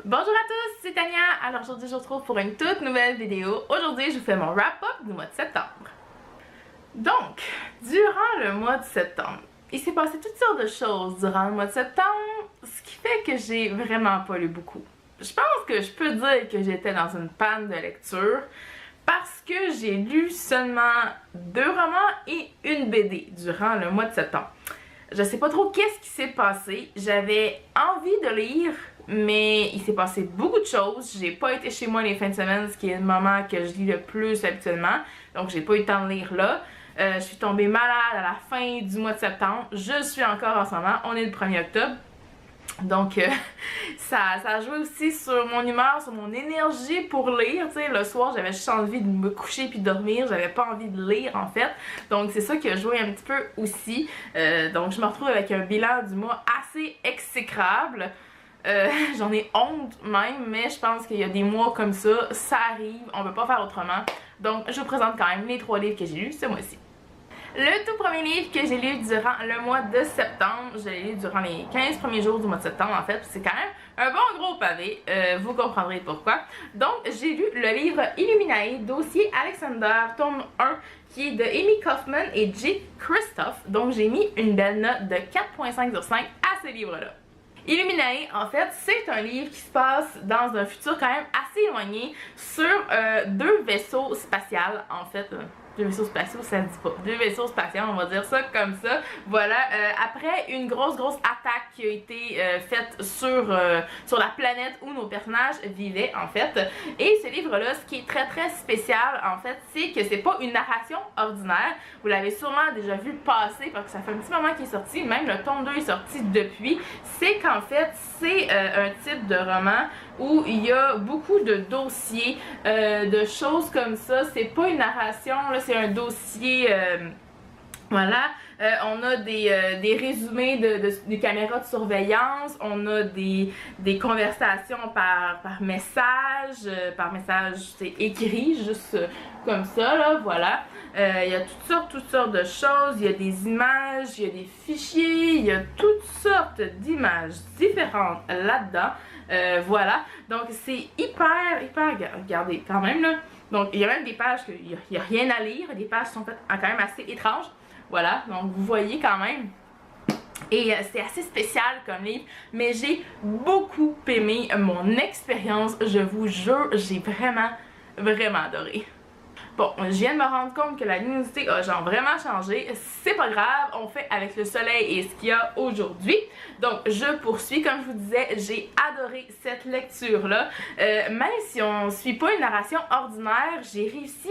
Bonjour à tous, c'est Tania. Alors aujourd'hui je vous retrouve pour une toute nouvelle vidéo. Aujourd'hui je vous fais mon wrap-up du mois de septembre. Donc, durant le mois de septembre, il s'est passé toutes sortes de choses durant le mois de septembre, ce qui fait que j'ai vraiment pas lu beaucoup. Je pense que je peux dire que j'étais dans une panne de lecture parce que j'ai lu seulement 2 romans et une BD durant le mois de septembre. Je sais pas trop qu'est-ce qui s'est passé, j'avais envie de lire, mais il s'est passé beaucoup de choses. J'ai pas été chez moi les fins de semaine, ce qui est le moment que je lis le plus habituellement, donc j'ai pas eu le temps de lire là. Je suis tombée malade à la fin du mois de septembre, je suis encore en ce moment, on est le 1er octobre. Donc ça a joué aussi sur mon humeur, sur mon énergie pour lire, tu sais, le soir j'avais juste envie de me coucher puis dormir, j'avais pas envie de lire en fait, donc c'est ça qui a joué un petit peu aussi, donc je me retrouve avec un bilan du mois assez exécrable, j'en ai honte même, mais je pense qu'il y a des mois comme ça arrive, on peut pas faire autrement, donc je vous présente quand même les 3 livres que j'ai lus ce mois-ci. Le tout premier livre que j'ai lu durant le mois de septembre, je l'ai lu durant les 15 premiers jours du mois de septembre en fait, c'est quand même un bon gros pavé, vous comprendrez pourquoi. Donc j'ai lu le livre Illuminae, dossier Alexander, tome 1, qui est de Amy Kaufman et Jay Kristoff, donc j'ai mis une belle note de 4.5 sur 5 à ce livre-là. Illuminae, en fait, c'est un livre qui se passe dans un futur quand même assez éloigné sur 2 vaisseaux spatiaux, en fait. 2 vaisseaux spatiaux, ça se dit pas. 2 vaisseaux spatiaux, on va dire ça comme ça. Voilà, après une grosse attaque qui a été faite sur la planète où nos personnages vivaient, en fait. Et ce livre-là, ce qui est très spécial, en fait, c'est que c'est pas une narration ordinaire. Vous l'avez sûrement déjà vu passer parce que ça fait un petit moment qu'il est sorti. Même le tome 2 est sorti depuis. C'est qu'en fait, c'est un type de roman où il y a beaucoup de dossiers, de choses comme ça. C'est pas une narration, là, c'est un dossier, voilà. On a des résumés des caméras de surveillance, on a des conversations par message, c'est écrit, juste comme ça, là, voilà. Il y a toutes sortes de choses, il y a des images, il y a des fichiers, il y a toutes sortes d'images différentes là-dedans. Voilà, donc c'est hyper, regardez quand même là, donc il y a même des pages qu'il n'y a rien à lire, des pages qui sont faites quand même assez étranges, voilà, donc vous voyez quand même, et c'est assez spécial comme livre, mais j'ai beaucoup aimé mon expérience, je vous jure, j'ai vraiment adoré. Bon, je viens de me rendre compte que la luminosité a genre vraiment changé. C'est pas grave, on fait avec le soleil et ce qu'il y a aujourd'hui. Donc, je poursuis. Comme je vous disais, j'ai adoré cette lecture-là. Même si on suit pas une narration ordinaire, j'ai réussi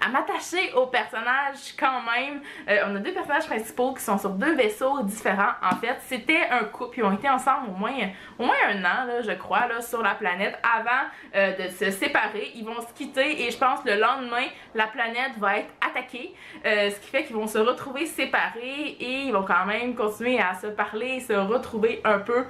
à m'attacher aux personnages quand même. On a 2 personnages principaux qui sont sur 2 vaisseaux différents. En fait, c'était un couple. Ils ont été ensemble au moins 1 an, là, je crois, là, sur la planète avant de se séparer. Ils vont se quitter et je pense le lendemain, la planète va être attaquée, ce qui fait qu'ils vont se retrouver séparés et ils vont quand même continuer à se parler et se retrouver un peu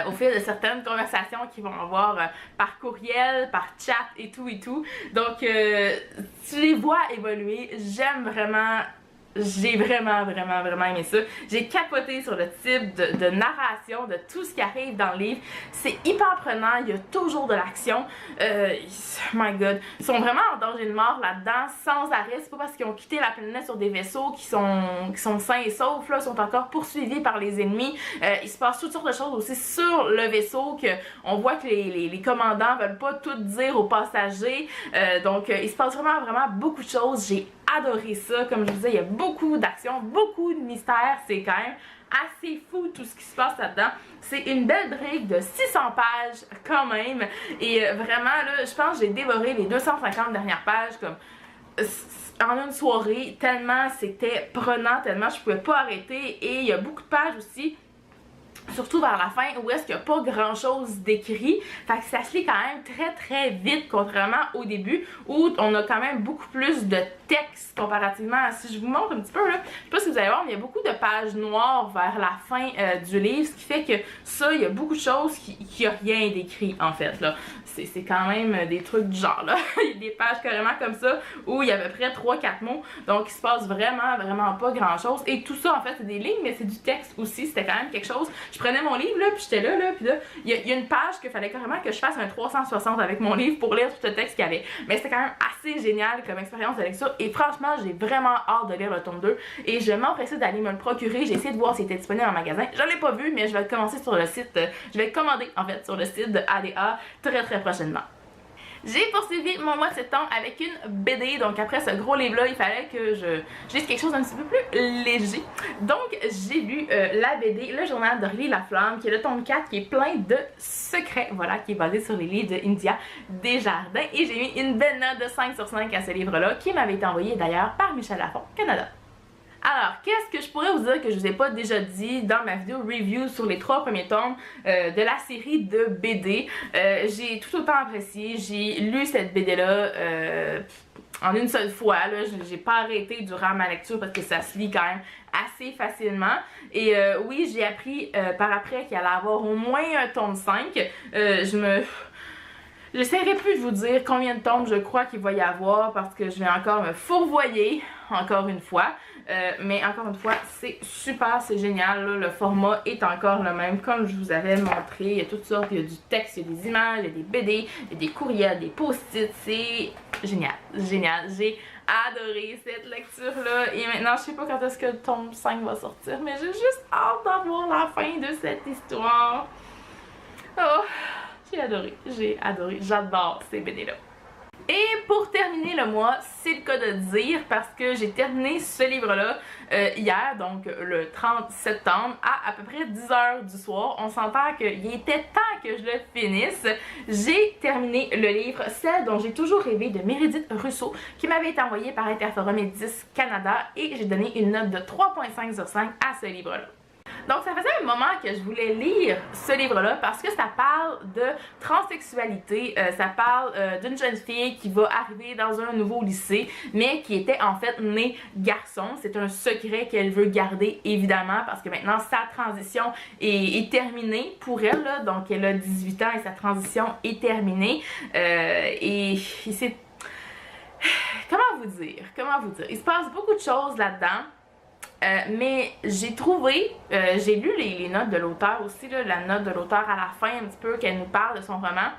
au fil de certaines conversations qu'ils vont avoir par courriel, par chat et tout. Donc tu les vois évoluer, j'aime vraiment. J'ai vraiment aimé ça. J'ai capoté sur le type de narration, de tout ce qui arrive dans le livre. C'est hyper prenant, il y a toujours de l'action. My god. Ils sont vraiment en danger de mort là-dedans, sans arrêt. C'est pas parce qu'ils ont quitté la planète sur des vaisseaux qui sont sains et saufs, là, sont encore poursuivis par les ennemis. Il se passe toutes sortes de choses aussi sur le vaisseau, que on voit que les commandants veulent pas tout dire aux passagers. Donc il se passe vraiment beaucoup de choses. J'ai adoré ça, comme je vous disais, il y a beaucoup d'action, beaucoup de mystère, c'est quand même assez fou tout ce qui se passe là-dedans. C'est une belle brique de 600 pages quand même, et vraiment là, je pense que j'ai dévoré les 250 dernières pages comme en une soirée, tellement c'était prenant, tellement je pouvais pas arrêter, et il y a beaucoup de pages aussi, surtout vers la fin, où est-ce qu'il n'y a pas grand chose d'écrit, fait que ça se lit quand même très vite, contrairement au début où on a quand même beaucoup plus de texte comparativement à, si je vous montre un petit peu là, je sais pas si vous allez voir, mais il y a beaucoup de pages noires vers la fin du livre, ce qui fait que ça, il y a beaucoup de choses qui a rien d'écrit en fait là. C'est quand même des trucs du genre là. Il y a des pages carrément comme ça où il y a à peu près 3-4 mots, donc il se passe vraiment pas grand chose, et tout ça en fait c'est des lignes mais c'est du texte aussi, c'était quand même quelque chose. je prenais mon livre, là, puis j'étais là, puis là, il y a une page qu'il fallait carrément que je fasse un 360 avec mon livre pour lire tout le texte qu'il y avait. Mais c'était quand même assez génial comme expérience de lecture, et franchement, j'ai vraiment hâte de lire le tome 2, et je m'empressais d'aller me le procurer. J'ai essayé de voir s'il était disponible en magasin. Je l'ai pas vu, mais je vais le commencer sur le site, je vais le commander, en fait, sur le site de ADA très prochainement. J'ai poursuivi mon mois de septembre avec une BD, donc après ce gros livre-là, il fallait que je lise quelque chose d'un petit peu plus léger. Donc j'ai lu la BD, le journal d'Aurélie Laflamme, qui est le tome 4, qui est plein de secrets, voilà, qui est basé sur les livres de India Desjardins. Et j'ai mis une belle note de 5 sur 5 à ce livre-là, qui m'avait été envoyé d'ailleurs par Michel Lafon, Canada. Alors, qu'est-ce que je pourrais vous dire que je vous ai pas déjà dit dans ma vidéo review sur les 3 premiers tomes de la série de BD? J'ai tout autant apprécié, j'ai lu cette BD-là en une seule fois, là, j'ai pas arrêté durant ma lecture parce que ça se lit quand même assez facilement. Et oui, j'ai appris par après qu'il allait avoir au moins un tome 5. J'essaierai plus de vous dire combien de tomes je crois qu'il va y avoir parce que je vais encore me fourvoyer, encore une fois. Mais encore une fois, c'est super, c'est génial, là. Le format est encore le même comme je vous avais montré. Il y a toutes sortes, il y a du texte, il y a des images, il y a des BD, il y a des courriels, des post-it. C'est génial, génial. J'ai adoré cette lecture-là. Et maintenant, je sais pas quand est-ce que le tome 5 va sortir, mais j'ai juste hâte d'avoir la fin de cette histoire. Oh, j'ai adoré, j'adore ces BD-là. Et pour terminer le mois, c'est le cas de dire parce que j'ai terminé ce livre-là hier, donc le 30 septembre, à peu près 10h du soir. On s'entend qu'il était temps que je le finisse. J'ai terminé le livre, celle dont j'ai toujours rêvé, de Meredith Russo, qui m'avait été envoyée par Interforum Éditions Canada, et j'ai donné une note de 3.5 sur 5 à ce livre-là. Donc ça faisait un moment que je voulais lire ce livre-là parce que ça parle de transsexualité, ça parle d'une jeune fille qui va arriver dans un nouveau lycée, mais qui était en fait née garçon. C'est un secret qu'elle veut garder évidemment parce que maintenant sa transition est terminée pour elle, là. Donc elle a 18 ans et sa transition est terminée. Et c'est... Comment vous dire? Il se passe beaucoup de choses là-dedans. Mais j'ai trouvé, j'ai lu les notes de l'auteur aussi, là, la note de l'auteur à la fin un petit peu, qu'elle nous parle de son roman,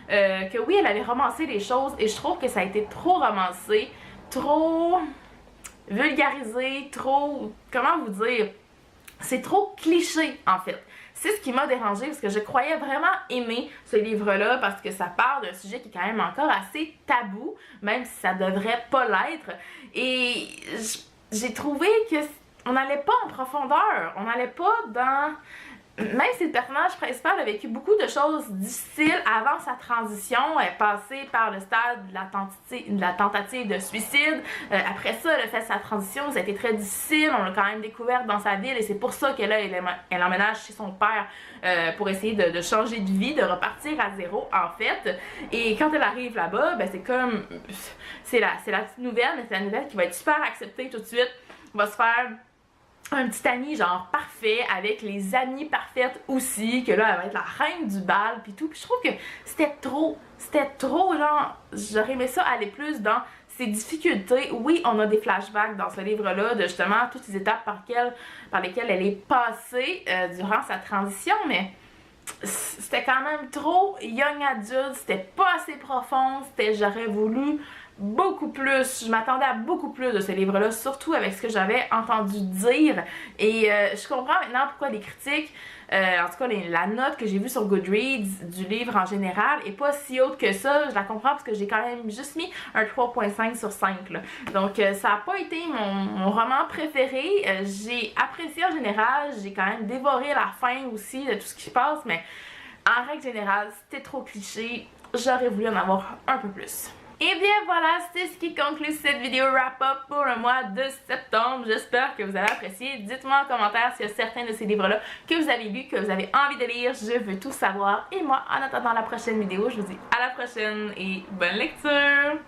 que oui, elle avait romancé les choses, et je trouve que ça a été trop romancé, trop vulgarisé, trop, comment vous dire, c'est trop cliché en fait. C'est ce qui m'a dérangée parce que je croyais vraiment aimer ce livre-là parce que ça parle d'un sujet qui est quand même encore assez tabou, même si ça devrait pas l'être. Et j'ai trouvé que on n'allait pas en profondeur, on n'allait pas dans... Même si le personnage principal a vécu beaucoup de choses difficiles avant sa transition, elle est passée par le stade de la tentative de suicide. Après ça, elle a fait sa transition, ça a été très difficile, on l'a quand même découverte dans sa ville, et c'est pour ça qu'elle elle emménage chez son père pour essayer de changer de vie, de repartir à zéro en fait. Et quand elle arrive là-bas, ben c'est comme... C'est la petite nouvelle, mais c'est la nouvelle qui va être super acceptée tout de suite, va se faire un petit ami genre parfait avec les amies parfaites aussi, que là elle va être la reine du bal puis tout. Puis je trouve que c'était trop genre, j'aurais aimé ça aller plus dans ses difficultés. Oui, on a des flashbacks dans ce livre-là de justement toutes les étapes par lesquelles elle est passée durant sa transition, mais c'était quand même trop young adulte, c'était pas assez profond, j'aurais voulu beaucoup plus, je m'attendais à beaucoup plus de ce livre-là, surtout avec ce que j'avais entendu dire, et je comprends maintenant pourquoi les critiques, en tout cas la note que j'ai vue sur Goodreads du livre en général est pas si haute que ça. Je la comprends parce que j'ai quand même juste mis un 3.5 sur 5 là. Donc ça n'a pas été mon roman préféré, j'ai apprécié en général, j'ai quand même dévoré la fin aussi de tout ce qui se passe, mais en règle générale c'était trop cliché, j'aurais voulu en avoir un peu plus. Et bien voilà, c'est ce qui conclut cette vidéo wrap-up pour le mois de septembre. J'espère que vous avez apprécié. Dites-moi en commentaire s'il y a certains de ces livres-là que vous avez lus, que vous avez envie de lire. Je veux tout savoir. Et moi, en attendant la prochaine vidéo, je vous dis à la prochaine et bonne lecture!